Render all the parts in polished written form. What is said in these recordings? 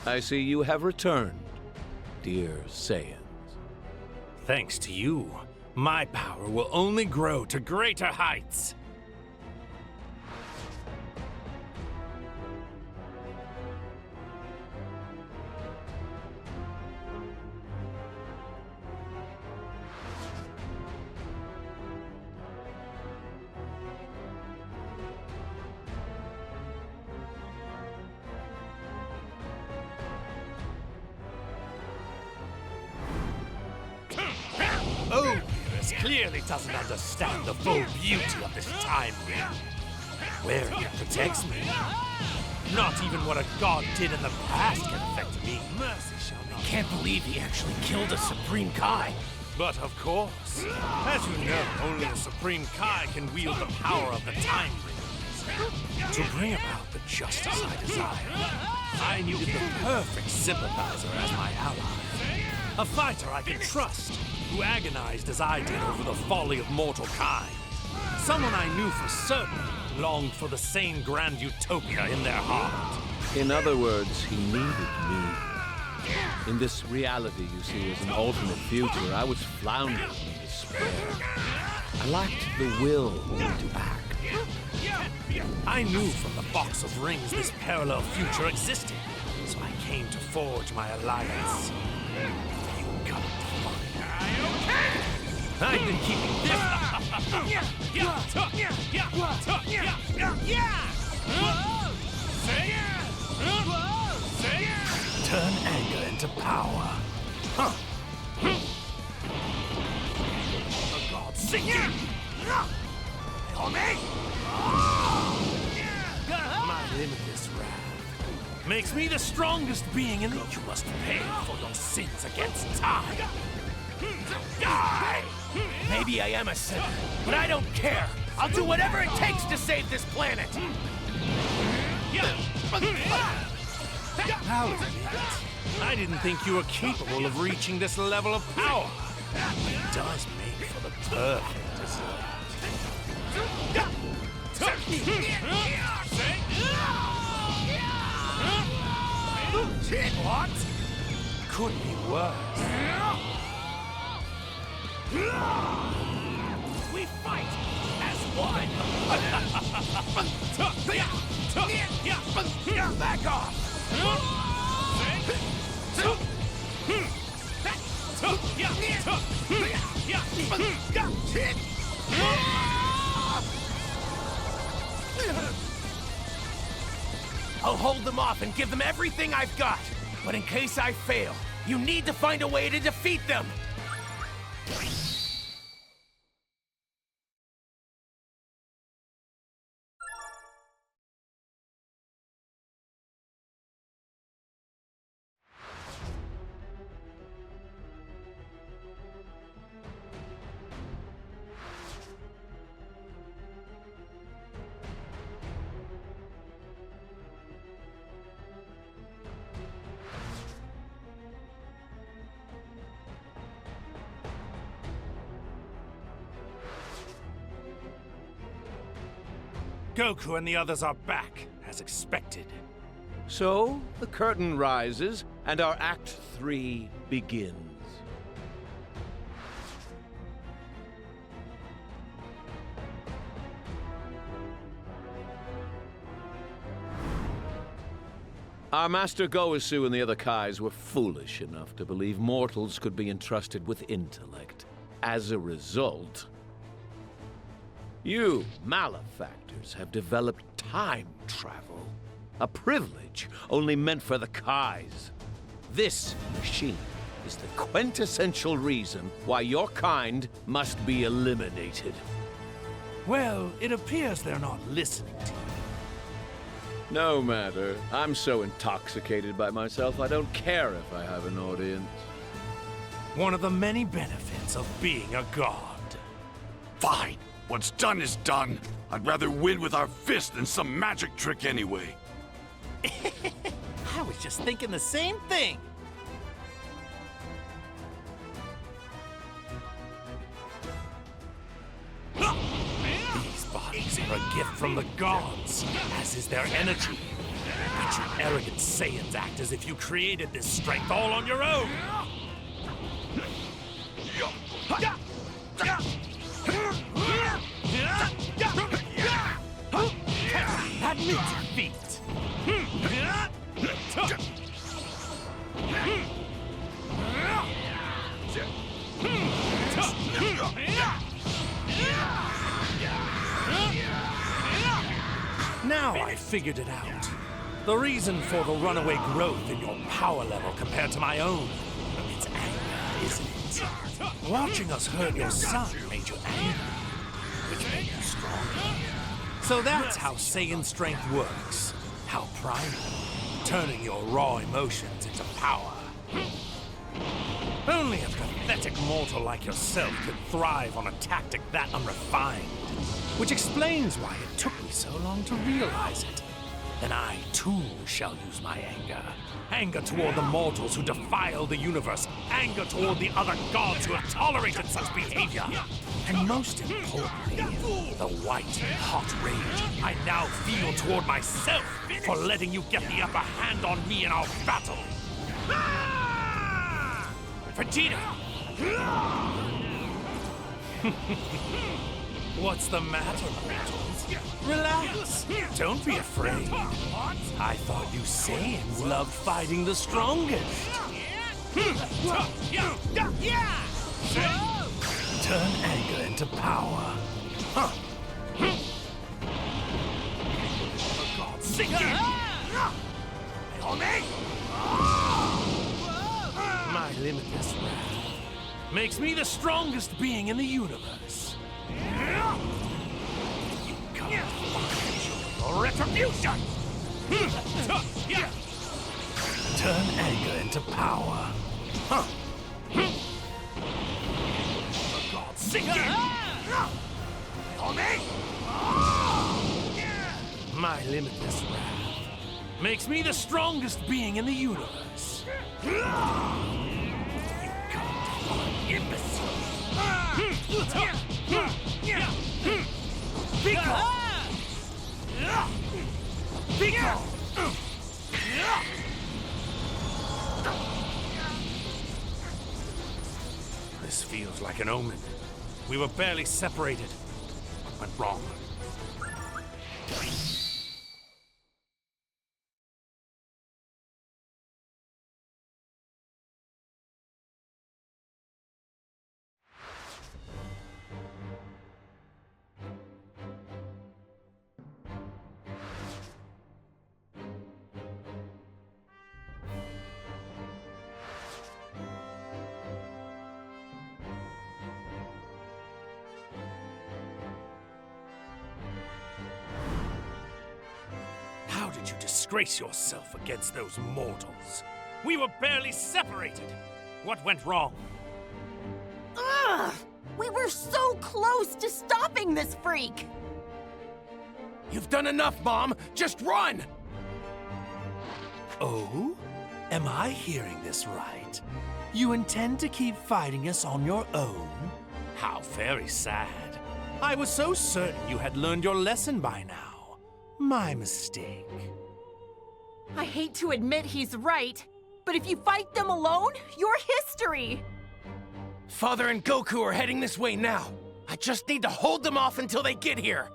I see you have returned, dear Saiyans. Thanks to you, my power will only grow to greater heights. Oh, clearly doesn't understand the full beauty of this time ring. Wearing it protects me. Not even what a god did in the past can affect me. Mercy shall not. Can't believe he actually killed a Supreme Kai. But of course, as you know, only a Supreme Kai can wield the power of the time rings. To bring about the justice I desire, I needed the perfect sympathizer as my ally. A fighter I can trust, who agonized as I did over the folly of mortal kind. Someone I knew for certain longed for the same grand utopia in their heart. In other words, he needed me. In this reality you see as an alternate future, I was floundering in despair. I lacked the will to act. I knew from the box of rings this parallel future existed, so I came to forge my alliance. You can't find. I've been keeping this. Turn anger into power. For God's sake! My limitless wrath makes me the strongest being in the... You must pay for your sins against time. Die! Maybe I am a sinner, but I don't care. I'll do whatever it takes to save this planet. I'll admit, I didn't think you were capable of reaching this level of power. It does make for the perfect dessert. What? Could be worse. We fight as one. Back off. I'll hold them off and give them everything I've got. But in case I fail, you need to find a way to defeat them. Goku and the others are back, as expected. So, the curtain rises, and our Act 3 begins. Our Master Goku and the other Kais were foolish enough to believe mortals could be entrusted with intellect. As a result, you malefactors have developed time travel. A privilege only meant for the Kais. This machine is the quintessential reason why your kind must be eliminated. Well, it appears they're not listening to you. No matter. I'm so intoxicated by myself, I don't care if I have an audience. One of the many benefits of being a god. Fine. What's done is done. I'd rather win with our fist than some magic trick anyway. I was just thinking the same thing. These bodies are a gift from the gods, as is their energy. But you arrogant Saiyans act as if you created this strength all on your own. Admit defeat. Now I figured it out. The reason for the runaway growth in your power level compared to my own. It's anger, isn't it? Watching us hurt your son made you angry, which made you stronger. So that's how Saiyan strength works. How primal, turning your raw emotions into power. Only a pathetic mortal like yourself could thrive on a tactic that unrefined. Which explains why it took me so long to realize it. And I, too, shall use my anger. Anger toward the mortals who defile the universe. Anger toward the other gods who have tolerated such behavior. And most importantly, the white, hot rage I now feel toward myself for letting you get the upper hand on me in our battle. Vegeta! What's the matter, mortals? Relax. Don't be afraid. I thought you Saiyans loved fighting the strongest. Turn anger into power. Huh. For God's sake! My limitless wrath makes me the strongest being in the universe. You can't find your retribution! Turn anger into power. Huh. For God's sake! My limitless wrath makes me the strongest being in the universe. You can't imbecile! Pico! Pico! This feels like an omen. We were barely separated. What went wrong? How did you disgrace yourself against those mortals? We were barely separated. What went wrong? Ugh! We were so close to stopping this freak! You've done enough, Mom! Just run! Oh? Am I hearing this right? You intend to keep fighting us on your own? How very sad. I was so certain you had learned your lesson by now. My mistake. I hate to admit he's right, but if you fight them alone, you're history! Father and Goku are heading this way now. I just need to hold them off until they get here.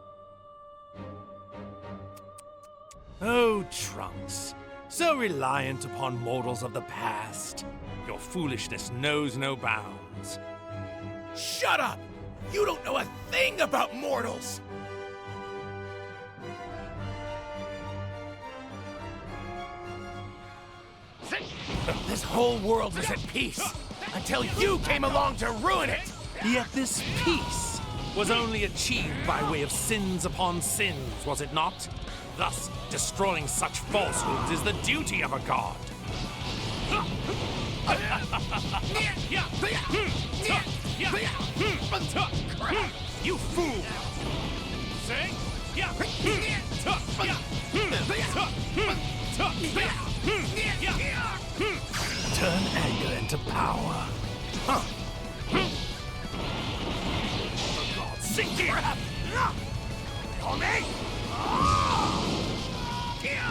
Oh, Trunks. So reliant upon mortals of the past. Your foolishness knows no bounds. Shut up! You don't know a thing about mortals! This whole world was at peace, until you came along to ruin it! Yet this peace was only achieved by way of sins upon sins, was it not? Thus, destroying such falsehoods is the duty of a god. You fool! Say? Turn anger into power. Huh. For God's sake,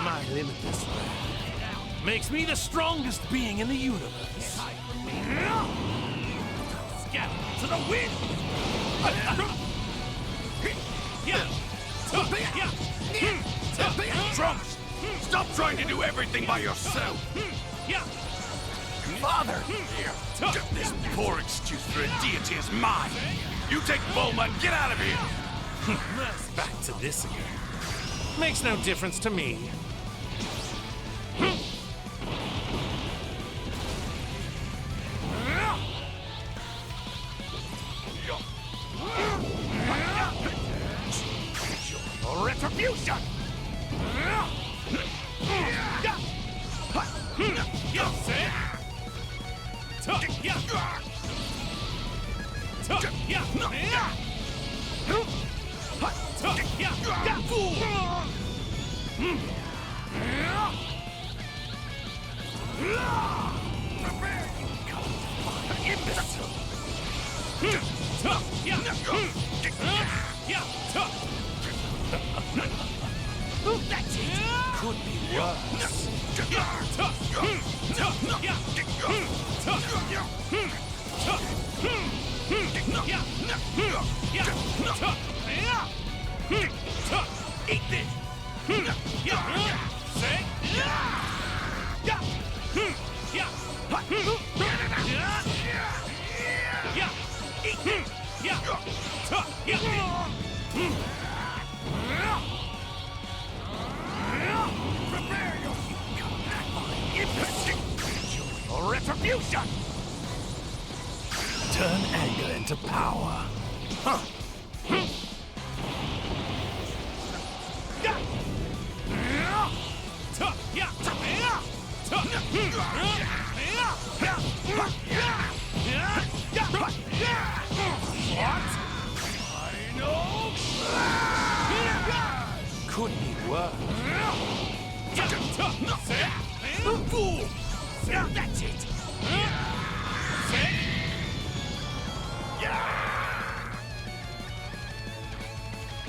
My limitless wrath makes me the strongest being in the universe. Scatter to the wind! Trunks! Stop trying to do everything by yourself! Father! Here, this poor excuse for a deity is mine! You take Bulma and get out of here! Back to this again. Makes no difference to me. Your retribution! That's it! Could be worse. Eat this! Your retribution! Turn anger into power. Huh. Could be worse. That's it!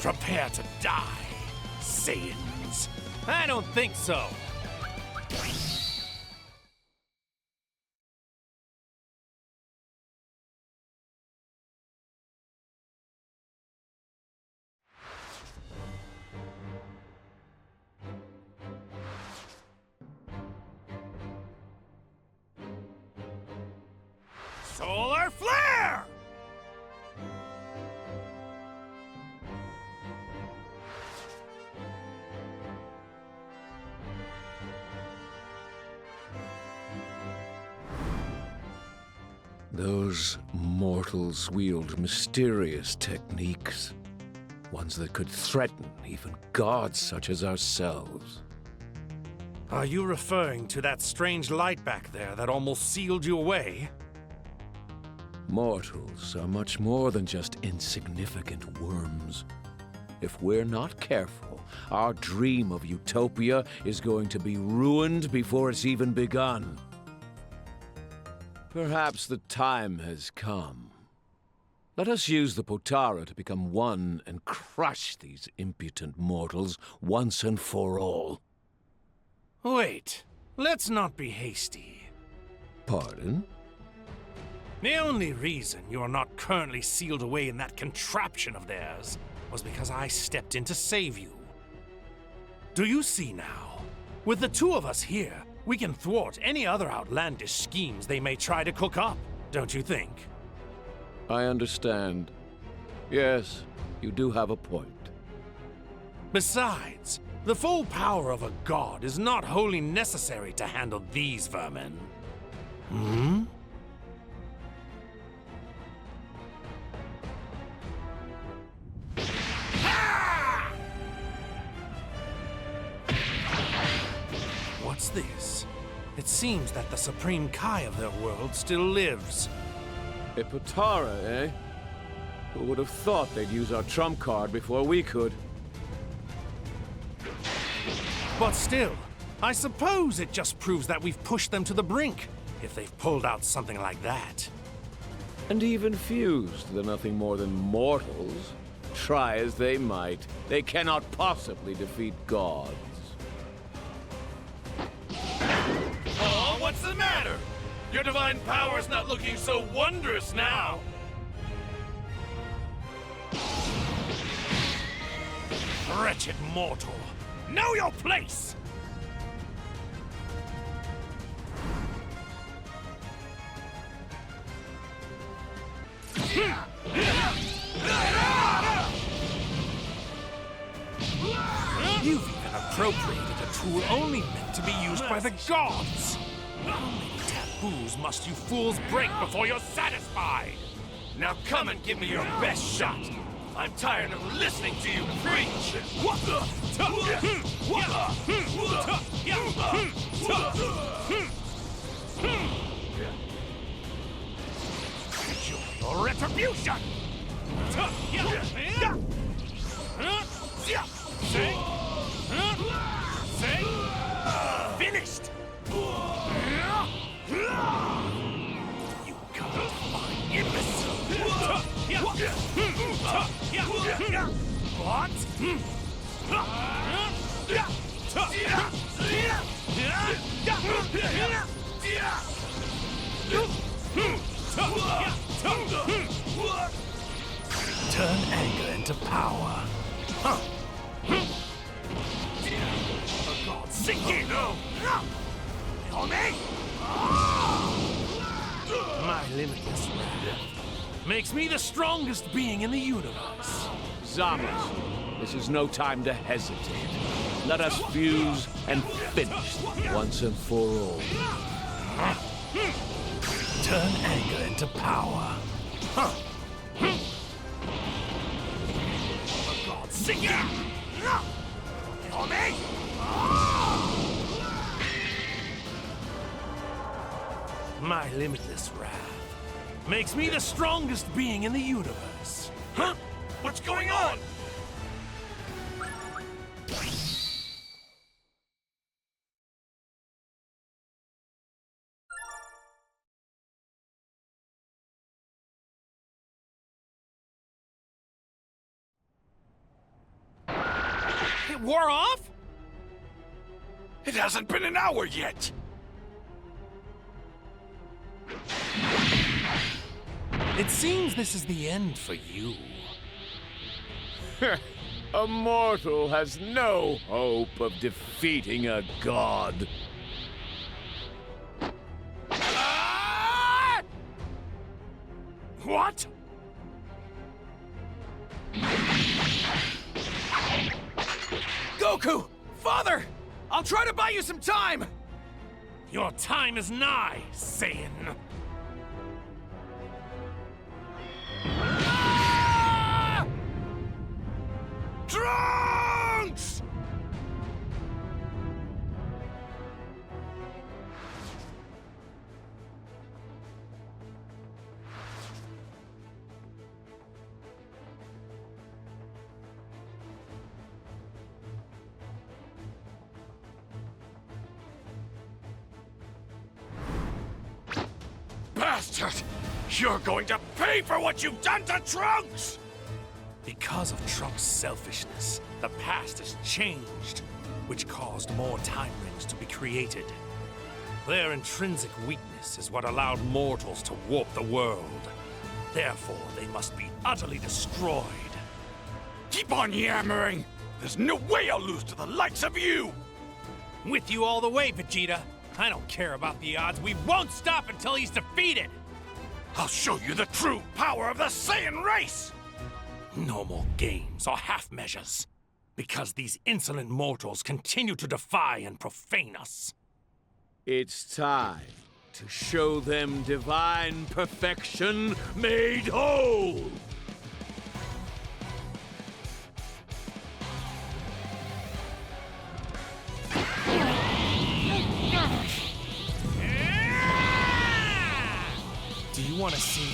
Prepare to die, Saiyans. I don't think so. Solar flare! Those mortals wield mysterious techniques. Ones that could threaten even gods such as ourselves. Are you referring to that strange light back there that almost sealed you away? Mortals are much more than just insignificant worms. If we're not careful, our dream of utopia is going to be ruined before it's even begun. Perhaps the time has come. Let us use the Potara to become one and crush these impotent mortals once and for all. Wait, let's not be hasty. Pardon? The only reason you are not currently sealed away in that contraption of theirs was because I stepped in to save you. Do you see now? With the two of us here, we can thwart any other outlandish schemes they may try to cook up, don't you think? I understand. Yes, you do have a point. Besides, the full power of a god is not wholly necessary to handle these vermin. Hmm? What's this? It seems that the Supreme Kai of their world still lives. A Potara, eh? Who would have thought they'd use our trump card before we could? But still, I suppose it just proves that we've pushed them to the brink, if they've pulled out something like that. And even fused, they're nothing more than mortals. Try as they might, they cannot possibly defeat gods. Your divine power's not looking so wondrous now. Wretched mortal, know your place! You've even appropriated a tool only meant to be used by the gods! How many taboos must you fools break before you're satisfied? Now come and give me your best shot! I'm tired of listening to you preach! Enjoy your retribution! Finished! You can't find imbecile! What? Turn anger into power. For God's sake, on me! My limitless wrath makes me the strongest being in the universe. Zombies, this is no time to hesitate. Let us fuse and finish once and for all. Turn anger into power. For God's sake! On me! My limitless wrath makes me the strongest being in the universe. Huh? What's going on? It wore off? It hasn't been an hour yet! It seems this is the end for you. A mortal has no hope of defeating a god. What? Goku! Father! I'll try to buy you some time! Your time is nigh, Saiyan. Trunks! Bastard! You're going to pay for what you've done to Trunks! Because of Trunks' selfishness, the past has changed, which caused more time rings to be created. Their intrinsic weakness is what allowed mortals to warp the world. Therefore, they must be utterly destroyed. Keep on yammering! There's no way I'll lose to the likes of you! With you all the way, Vegeta. I don't care about the odds. We won't stop until he's defeated! I'll show you the true power of the Saiyan race! No more games or half measures, because these insolent mortals continue to defy and profane us. It's time to show them divine perfection made whole! Do you want to see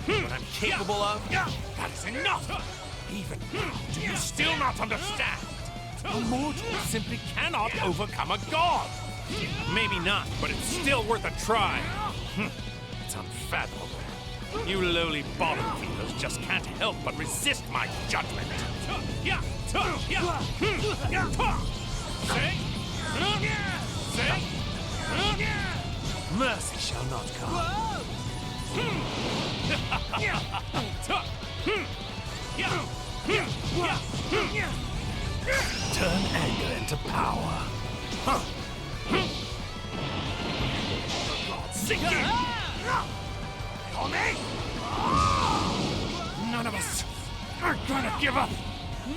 what I'm capable of? That is enough! Even now, do you still not understand? A mortal simply cannot overcome a god! Maybe not, but it's still worth a try. It's unfathomable. You lowly bottom feeders just can't help but resist my judgment. Mercy shall not come. Turn anger into power. Sink it! None of us are gonna give up.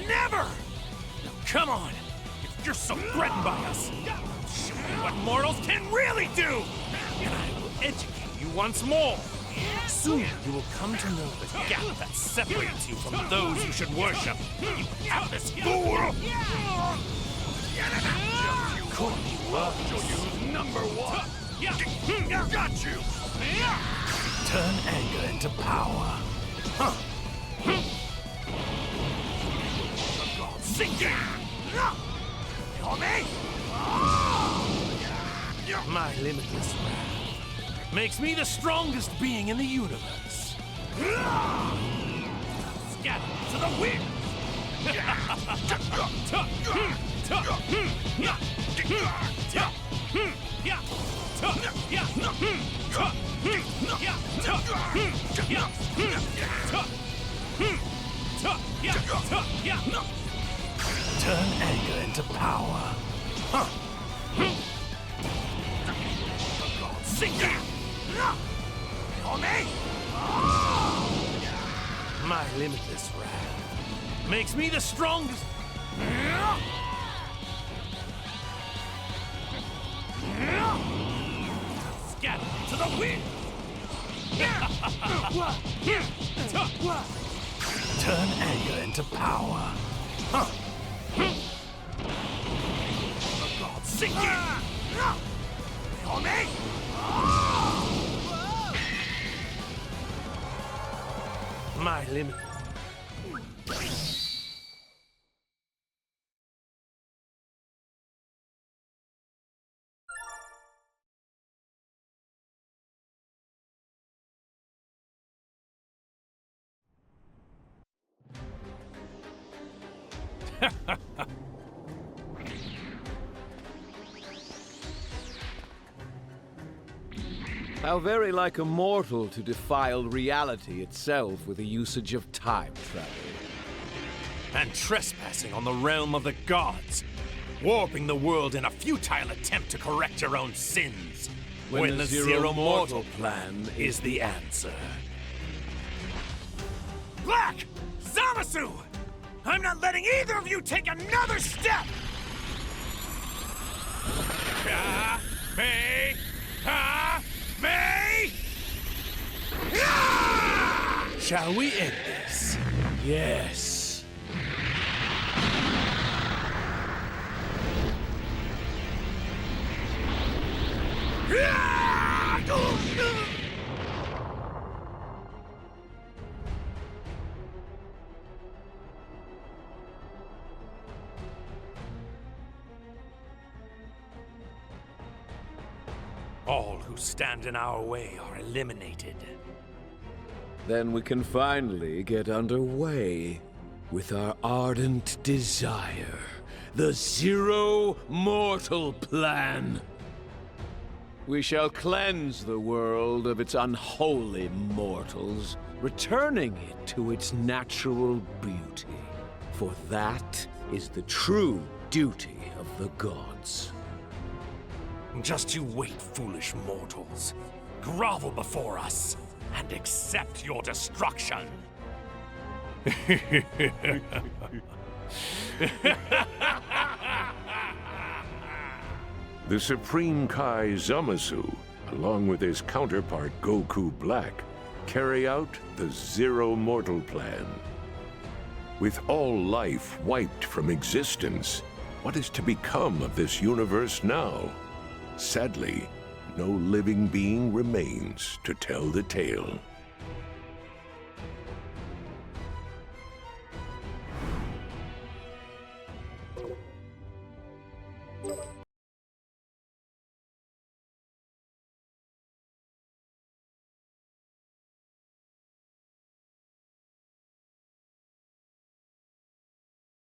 Never! Now, come on. If you're so threatened by us, show me what mortals can really do! And I will educate you once more. Soon you will come to know the gap that separates you from those you should worship. You hapless fool! Call me Show you #1. Got you! Turn anger into power. Sink it! My limitless wrath makes me the strongest being in the universe. Scatter to the wind! Turn anger into power. Sink it! My limitless wrath makes me the strongest. Scatter to the wind! Turn anger into power. Sink it! My limit. How very like a mortal to defile reality itself with the usage of time travel. And trespassing on the realm of the gods, warping the world in a futile attempt to correct your own sins, when the zero mortal plan is the answer. Black! Zamasu! I'm not letting either of you take another step! Me! Me! Shall we end this? Yes. All who stand in our way are eliminated. Then we can finally get underway with our ardent desire, the Zero Mortal Plan. We shall cleanse the world of its unholy mortals, returning it to its natural beauty. For that is the true duty of the gods. Just you wait, foolish mortals. Grovel before us and accept your destruction. The Supreme Kai Zamasu, along with his counterpart Goku Black, carry out the Zero Mortal Plan. With all life wiped from existence, what is to become of this universe now? Sadly, no living being remains to tell the tale.